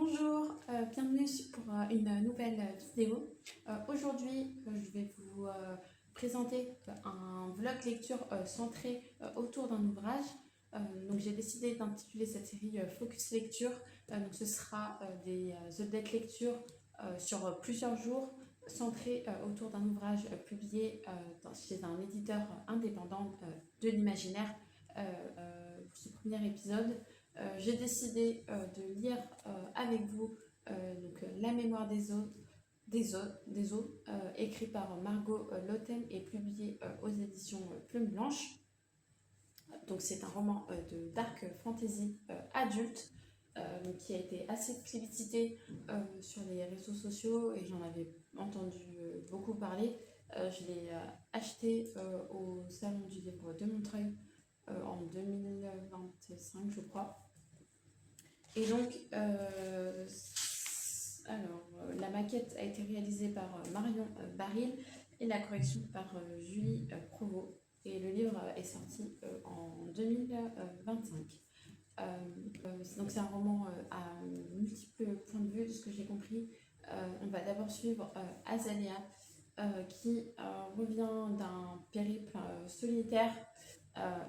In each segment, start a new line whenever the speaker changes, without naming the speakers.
Bonjour, bienvenue pour une nouvelle vidéo. Aujourd'hui, je vais vous présenter un vlog lecture centré autour d'un ouvrage. Donc j'ai décidé d'intituler cette série Focus Lecture. Donc ce sera des updates lecture sur plusieurs jours, centrés autour d'un ouvrage publié chez un éditeur indépendant de l'imaginaire. Pour ce premier épisode, j'ai décidé de lire avec vous La mémoire des eaux, écrit par Margot Lotten et publié aux éditions Plume Blanche. Donc c'est un roman de dark fantasy adulte qui a été assez plébiscité sur les réseaux sociaux et j'en avais entendu beaucoup parler. Je l'ai acheté au Salon du Livre de Montreuil en 2025, je crois. Et donc, la maquette a été réalisée par Marion Baril et la correction par Julie Provost. Et le livre est sorti en 2025. Donc c'est un roman à multiples points de vue, de ce que j'ai compris. On va d'abord suivre Azalea, qui revient d'un périple solitaire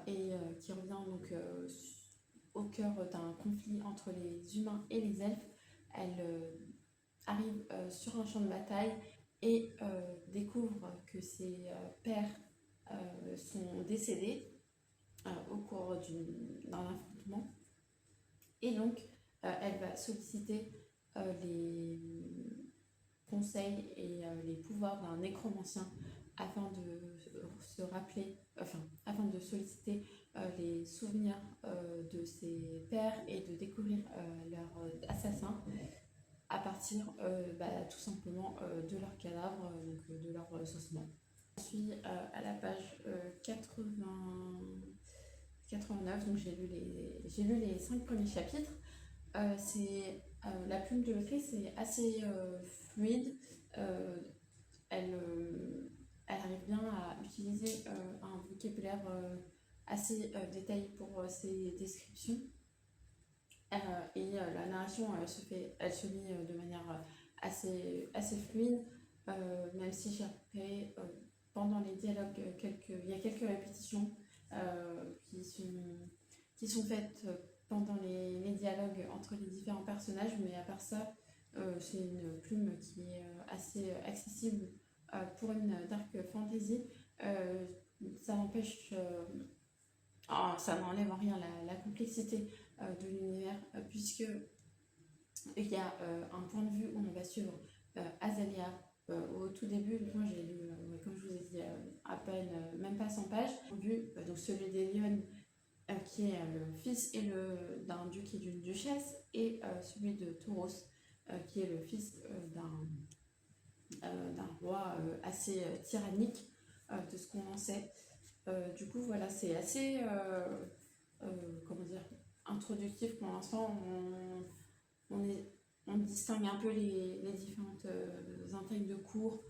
et qui revient donc au cœur d'un conflit entre les humains et les elfes. Elle arrive sur un champ de bataille et découvre que ses pères sont décédés au cours d'un affrontement. Et donc, elle va solliciter les conseils et les pouvoirs d'un nécromancien afin de se rappeler, afin de solliciter les souvenirs de ses pères et de découvrir leur assassin à partir tout simplement de leurs cadavres, donc de leurs ossements. Je suis à la page 89, donc j'ai lu les 5 premiers chapitres. La plume de l'autrice est assez fluide. Elle arrive bien à utiliser un vocabulaire assez détaillé pour ses descriptions. La narration, elle se lit de manière assez fluide, même si j'ai repéré pendant les dialogues il y a quelques répétitions qui sont faites pendant les dialogues entre les différents personnages, mais à part ça, c'est une plume qui est assez accessible pour une dark fantasy. Ça n'empêche, ça n'enlève en rien la complexité de l'univers, puisque il y a un point de vue où on va suivre Azalea. Au tout début, moi j'ai lu, comme je vous ai dit, à peine, même pas 100 pages. Donc celui d'Elion, qui est le fils d'un duc et d'une duchesse, et celui de Tauros, qui est le fils d'un roi assez tyrannique, de ce qu'on en sait. Du coup, voilà, c'est assez introductif pour l'instant. On distingue un peu les différentes intrigues de cours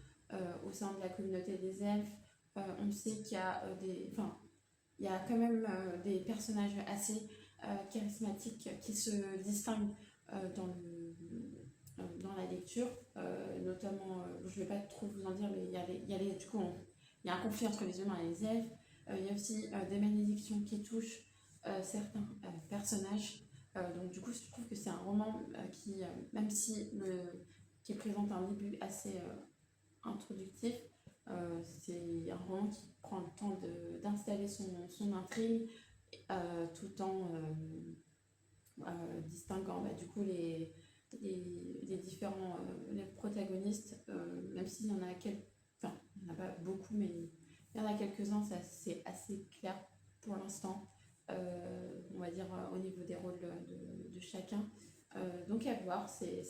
au sein de la communauté des elfes. On sait qu'il y a il y a quand même des personnages assez charismatiques qui se distinguent dans la lecture, notamment, je ne vais pas trop vous en dire, mais il y a un conflit entre les humains et les elfes. Il y a aussi des malédictions qui touchent certains personnages. Donc du coup, je trouve que c'est un roman même si qui présente un début assez introductif, c'est un roman qui prend le temps d'installer son intrigue tout en distinguant du coup les différents les protagonistes, même s'il y en a il n'y en a pas beaucoup, mais il y en a quelques-uns, c'est assez clair pour l'instant, on va dire au niveau des rôles de chacun. Donc à voir, c'est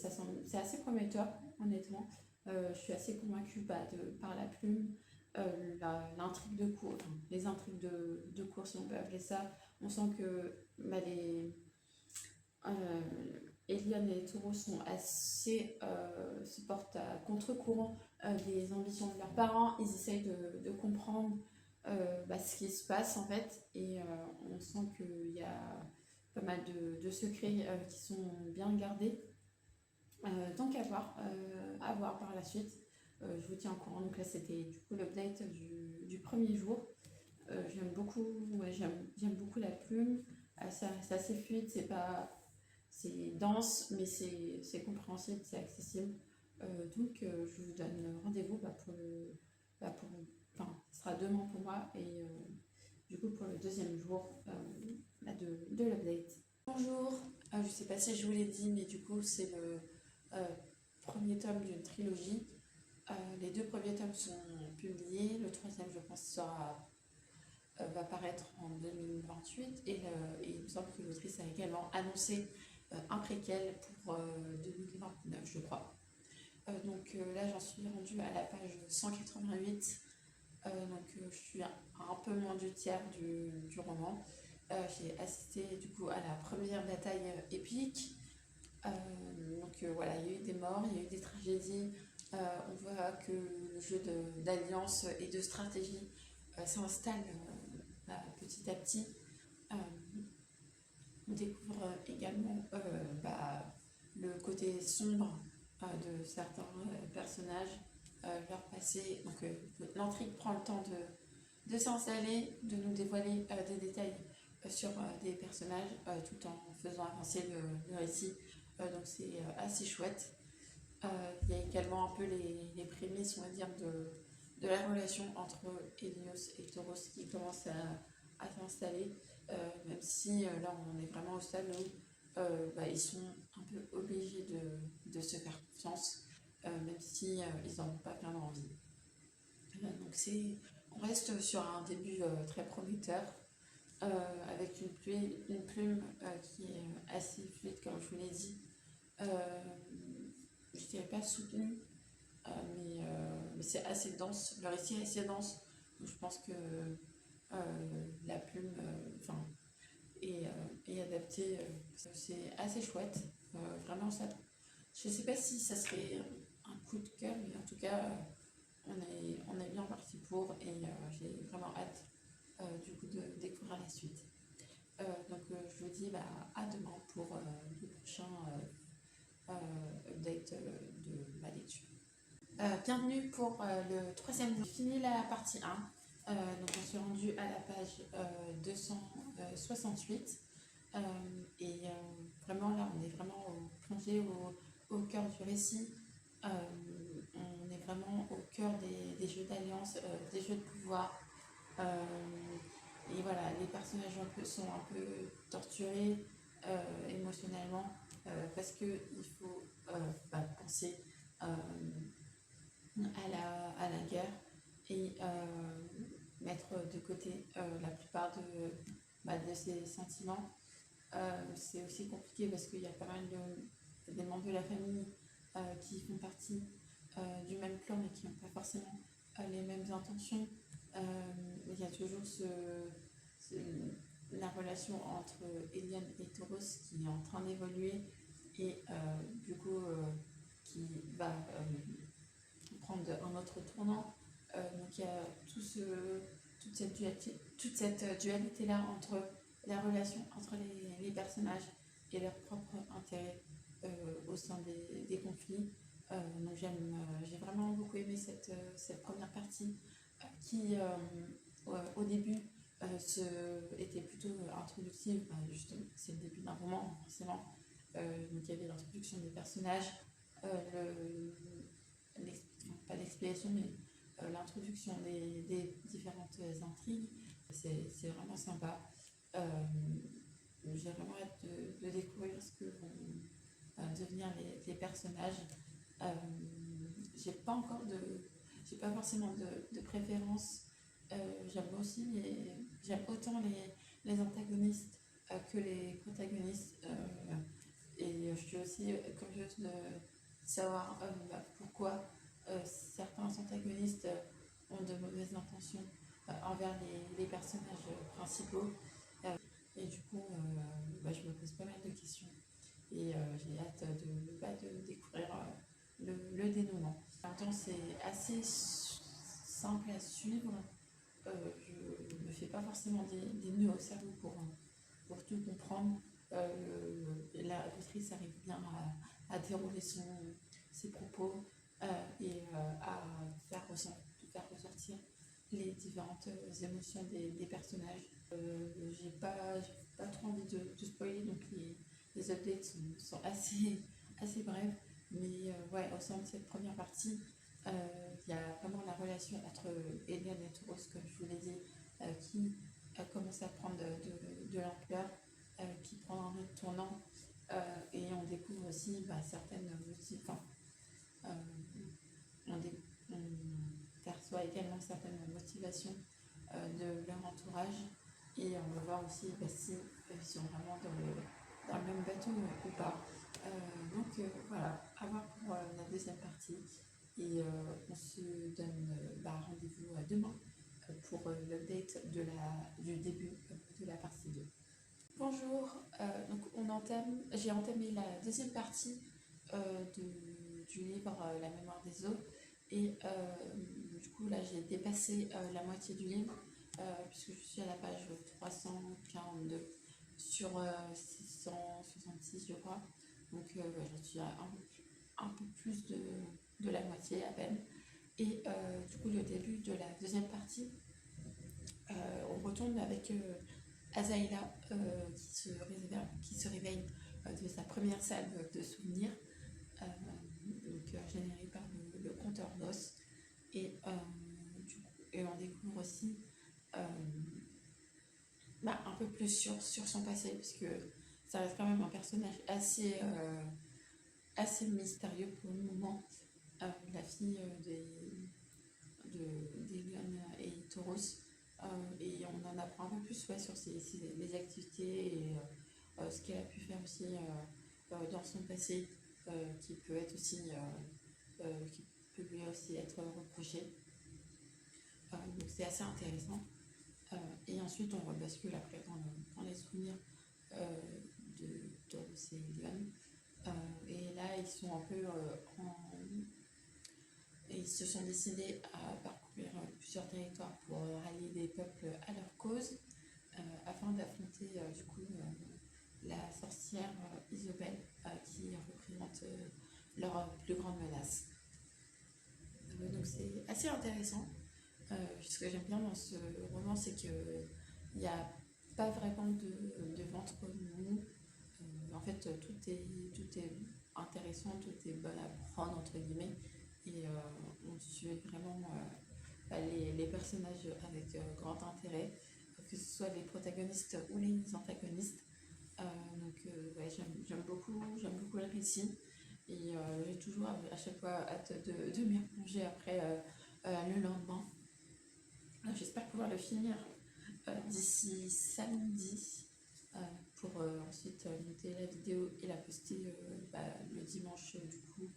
assez prometteur, honnêtement. Je suis assez convaincue par la plume, l'intrigue de cours, les intrigues de cours, si on peut appeler ça. On sent que Elion et Tauros se portent à contre-courant des ambitions de leurs parents. Ils essayent de comprendre ce qui se passe en fait, et on sent qu'il y a pas mal de secrets qui sont bien gardés. Donc à voir par la suite. Je vous tiens au courant. Donc là, c'était du coup l'update du premier jour. J'aime beaucoup, ouais, j'aime beaucoup la plume. C'est assez fluide, c'est dense, mais c'est compréhensible, c'est accessible. Je vous donne rendez-vous enfin, ce sera demain pour moi et du coup pour le deuxième jour de l'update. Bonjour, je ne sais pas si je vous l'ai dit, mais du coup c'est le euh, premier tome d'une trilogie. Les deux premiers tomes sont publiés, le troisième je pense va paraître en 2028 et il me semble que l'autrice a également annoncé un préquel pour 2029 je crois. Là j'en suis rendue à la page 188, je suis un peu moins du tiers du roman. J'ai assisté du coup à la première bataille épique. Voilà, il y a eu des morts, il y a eu des tragédies. On voit que le jeu d'alliance et de stratégie s'installe petit à petit. Euh, on découvre également le côté sombre de certains personnages, leur passé. L'intrigue prend le temps de s'installer, de nous dévoiler des détails sur des personnages tout en faisant avancer le récit. C'est assez chouette. Il y a également un peu les prémices, on va dire, de la relation entre Helios et Tauros qui commence à s'installer, même si là on est vraiment au stade où ils sont un peu obligés de se faire confiance, même si ils n'en ont pas plein envie. On reste sur un début très prometteur, avec une plume qui est assez fluide, comme je vous l'ai dit. Je dirais pas soutenue, mais c'est assez dense. Le récit est assez dense, donc je pense que la plume est adaptée. C'est assez chouette. Vraiment, ça. Je sais pas si ça serait un coup de cœur, mais en tout cas, on est bien parti pour et j'ai vraiment hâte du coup de découvrir la suite. Je vous dis à demain pour le prochain update de ma lecture. Bienvenue pour le troisième jour. J'ai fini la partie 1. On s'est rendu à la page 268. Vraiment là, on est vraiment plongé au cœur du récit. On est vraiment au cœur des jeux d'alliance, des jeux de pouvoir. Et voilà, les personnages sont un peu torturés émotionnellement parce qu'il faut penser à la guerre et mettre de côté la plupart de ces sentiments. C'est aussi compliqué parce qu'il y a pas mal des membres de la famille qui font partie du même clan mais qui n'ont pas forcément les mêmes intentions. Il y a toujours la relation entre Eliane et Tauros qui est en train d'évoluer et qui va prendre un autre tournant. Il y a toute cette dualité-là entre la relation entre les personnages et leurs propres intérêts au sein des conflits. J'ai vraiment beaucoup aimé cette première partie qui, au début, était plutôt introductive. Justement, c'est le début d'un roman, forcément. Il y avait l'introduction des personnages, pas l'explication, mais l'introduction des différentes intrigues. C'est vraiment sympa. J'ai vraiment hâte de découvrir ce que vont devenir les personnages. J'ai pas forcément de préférence. J'aime autant les antagonistes que les protagonistes. Et je suis aussi curieuse de savoir pourquoi certains antagonistes ont de mauvaises intentions envers les personnages principaux. Et du coup, je me pose pas mal de questions. Et j'ai hâte de découvrir le dénouement. En même temps, c'est assez simple à suivre. Je ne me fais pas forcément des nœuds au cerveau pour tout comprendre. L'autrice arrive bien à dérouler ses propos et à faire ressortir les différentes émotions des personnages. J'ai pas trop envie de spoiler, donc les updates sont assez brèves, mais ouais, au sein de cette première partie, il y a vraiment la relation entre Eliane et Tauros, comme je vous l'ai dit, qui commence à prendre de l'ampleur, qui prend un autre tournant, et on découvre aussi certaines motifs, on perçoit également certaines motivations de leur entourage, et on va voir aussi si ils sont vraiment dans le même bateau ou pas. Donc voilà, à voir pour la deuxième partie, et on se donne rendez-vous demain pour l'update du début de la partie 2. Bonjour, donc j'ai entamé la deuxième partie du livre La mémoire des eaux, et du coup là j'ai dépassé la moitié du livre, puisque je suis à la page 342 sur 666 je crois, donc je suis à un peu plus de la moitié à peine, et du coup le début de la deuxième partie, on retourne avec Azaela qui se réveille de sa première salve de souvenirs, générée par le conteur Noss, et on découvre aussi un peu plus sur son passé, puisque ça reste quand même un personnage assez mystérieux pour le moment, la fille d'Eliane et Tauros, et on en apprend un peu plus sur les activités et ce qu'elle a pu faire aussi dans son passé, qui peut être aussi qui peut lui aussi être reproché. Donc c'est assez intéressant. Et ensuite on rebascule après dans les souvenirs de Tauros et Eliane. Et là ils sont un peu ils se sont décidés à parcourir plusieurs territoires pour rallier des peuples à leur cause, afin d'affronter du coup la sorcière Isobel, qui représente leur plus grande menace. Donc c'est assez intéressant. Ce que j'aime bien dans ce roman, c'est qu'il n'y a pas vraiment de ventre mou. En fait, tout est intéressant, tout est bon à prendre, entre guillemets, et on suit vraiment les personnages avec grand intérêt, que ce soit les protagonistes ou les antagonistes. Ouais, j'aime beaucoup le récit, et j'ai toujours à chaque fois hâte de m'y replonger après le lendemain. J'espère pouvoir le finir d'ici samedi, pour ensuite monter la vidéo et la poster le dimanche du coup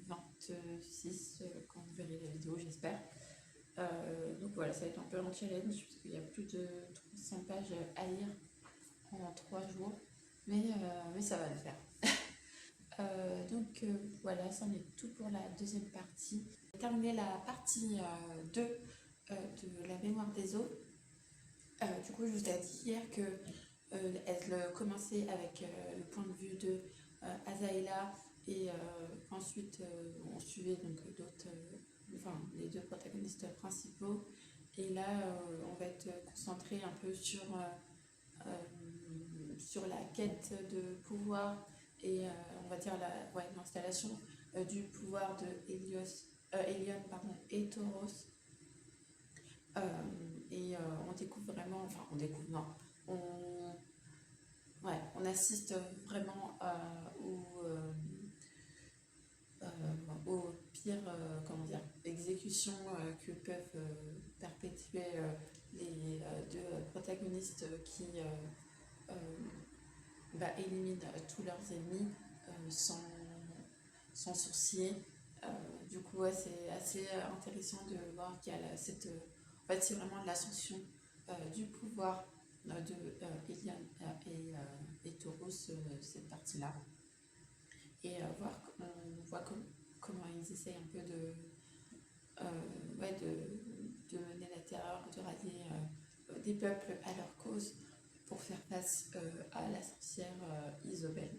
26, quand vous verrez la vidéo, j'espère. Donc voilà, ça va être un peu un challenge puisqu'il y a plus de 300 pages à lire en 3 jours, mais ça va le faire. Voilà, c'en est tout pour la deuxième partie. J'ai terminé la partie 2 de la mémoire des eaux. Du coup, je vous ai dit hier que elle commençait avec le point de vue de Azaela, et ensuite on suivait donc d'autres, les deux protagonistes principaux. Et là, on va être concentré un peu sur la quête de pouvoir, et on va dire l'installation du pouvoir de Eliane et Tauros. Et on découvre vraiment, non, on assiste vraiment aux pires exécutions que peuvent perpétuer les deux protagonistes qui éliminent tous leurs ennemis sans sourcilier. Du coup, ouais, c'est assez intéressant de voir qu'il y a en fait, c'est vraiment l'ascension du pouvoir de Eliane et Tauros, cette partie-là. Et on voit comment ils essayent un peu de mener la terreur, de rallier des peuples à leur cause pour faire face à la sorcière Isobel.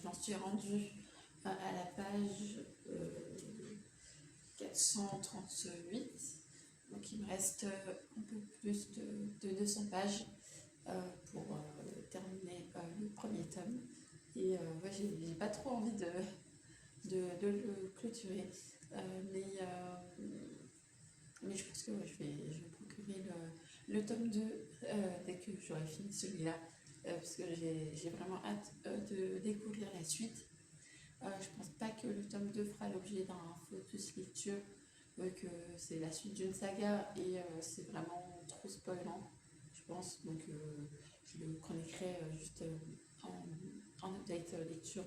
J'en suis rendue à la page 438. Donc il me reste un peu plus de 200 pages pour terminer le premier tome. Et ouais, j'ai pas trop envie de le clôturer. Mais je pense que ouais, je vais me procurer le tome 2 dès que j'aurai fini celui-là. Parce que j'ai vraiment hâte de découvrir la suite. Je pense pas que le tome 2 fera l'objet d'un focus lecture, que c'est la suite d'une saga et c'est vraiment trop spoilant, je pense. Donc je le chroniquerai juste en update lecture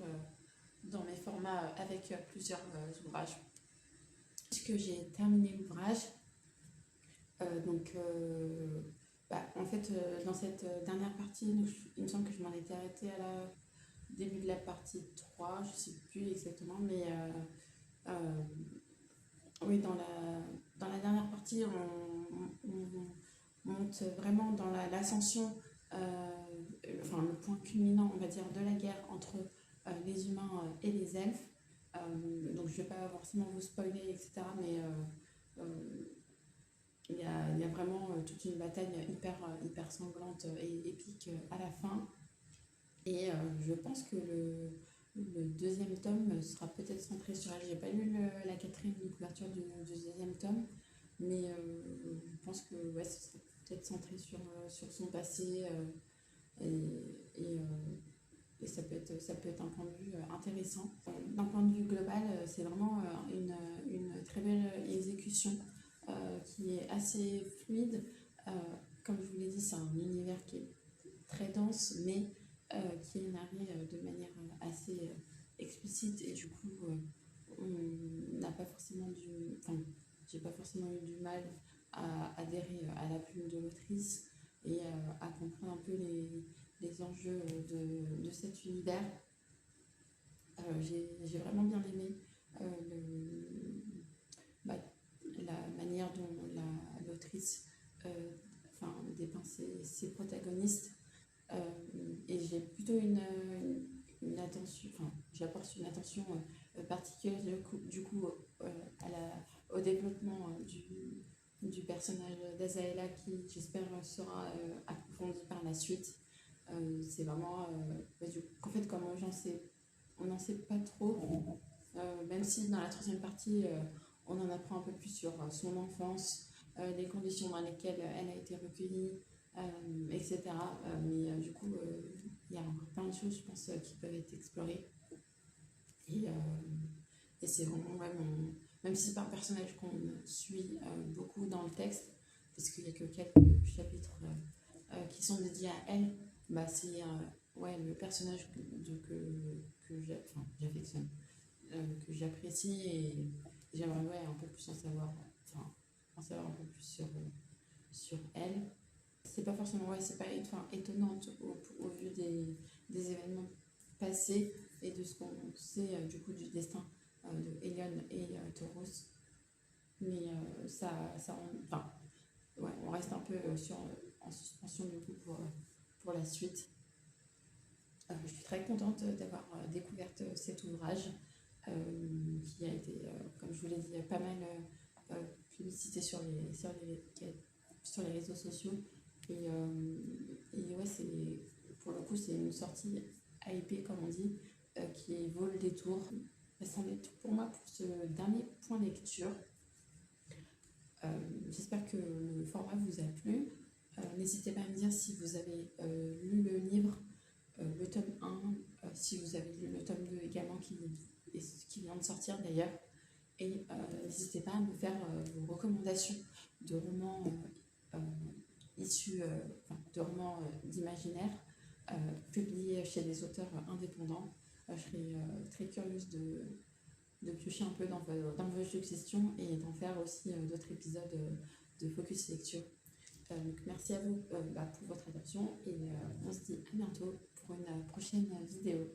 dans mes formats avec plusieurs ouvrages. Puisque j'ai terminé l'ouvrage, en fait, dans cette dernière partie, donc, il me semble que je m'en étais arrêtée à la début de la partie 3, je ne sais plus exactement, mais oui, dans la dernière partie, on monte vraiment dans l'ascension, le point culminant, on va dire, de la guerre entre les humains et les elfes. Donc je ne vais pas forcément vous spoiler, etc., mais il y a vraiment toute une bataille hyper sanglante et épique à la fin. Et je pense que le deuxième tome sera peut-être centré sur elle. J'ai pas lu la quatrième couverture du deuxième tome, mais je pense que ouais, ce sera peut-être centré sur son passé et ça peut être un point de vue intéressant. D'un point de vue global, c'est vraiment une très belle exécution qui est assez fluide. Comme je vous l'ai dit, c'est un univers qui est très dense, mais qui est narré de manière assez explicite et du coup on n'a pas forcément j'ai pas forcément eu du mal à adhérer à la plume de l'autrice et à comprendre un peu les enjeux de cet univers. J'ai vraiment bien aimé la manière dont l'autrice dépeint ses protagonistes. Et j'ai plutôt une attention, j'apporte une attention particulière du coup au développement du personnage d'Azaela qui j'espère sera approfondi par la suite. C'est vraiment, en fait comme on n'en sait pas trop, même si dans la troisième partie on en apprend un peu plus sur son enfance, les conditions dans lesquelles elle a été recueillie, etc. Mais du coup, il y a encore plein de choses, je pense, qui peuvent être explorées. Et c'est vraiment même si c'est pas un personnage qu'on suit beaucoup dans le texte, parce qu'il n'y a que quelques chapitres qui sont dédiés à elle, c'est le personnage que j'affectionne, que j'apprécie et j'aimerais un peu plus en savoir un peu plus sur elle. C'est pas forcément c'est pas étonnante au vu des événements passés et de ce qu'on sait du coup du destin de Elion et Tauros, mais on reste un peu en suspension du coup pour la suite. Je suis très contente d'avoir découvert cet ouvrage qui a été, comme je vous l'ai dit, pas mal publicité sur les réseaux sociaux. Et pour le coup, c'est une sortie hypée, comme on dit, qui vaut le détour. C'en est tout pour moi pour ce dernier point lecture. J'espère que le format vous a plu. N'hésitez pas à me dire si vous avez lu le livre, le tome 1, si vous avez lu le tome 2 également qui vient de sortir d'ailleurs. Et n'hésitez pas à me faire vos recommandations de romans issus de romans d'imaginaire publiés chez des auteurs indépendants. Je serais très curieuse de piocher un peu dans vos suggestions et d'en faire aussi d'autres épisodes de Focus Lecture. Donc merci à vous pour votre attention et on se dit à bientôt pour une prochaine vidéo.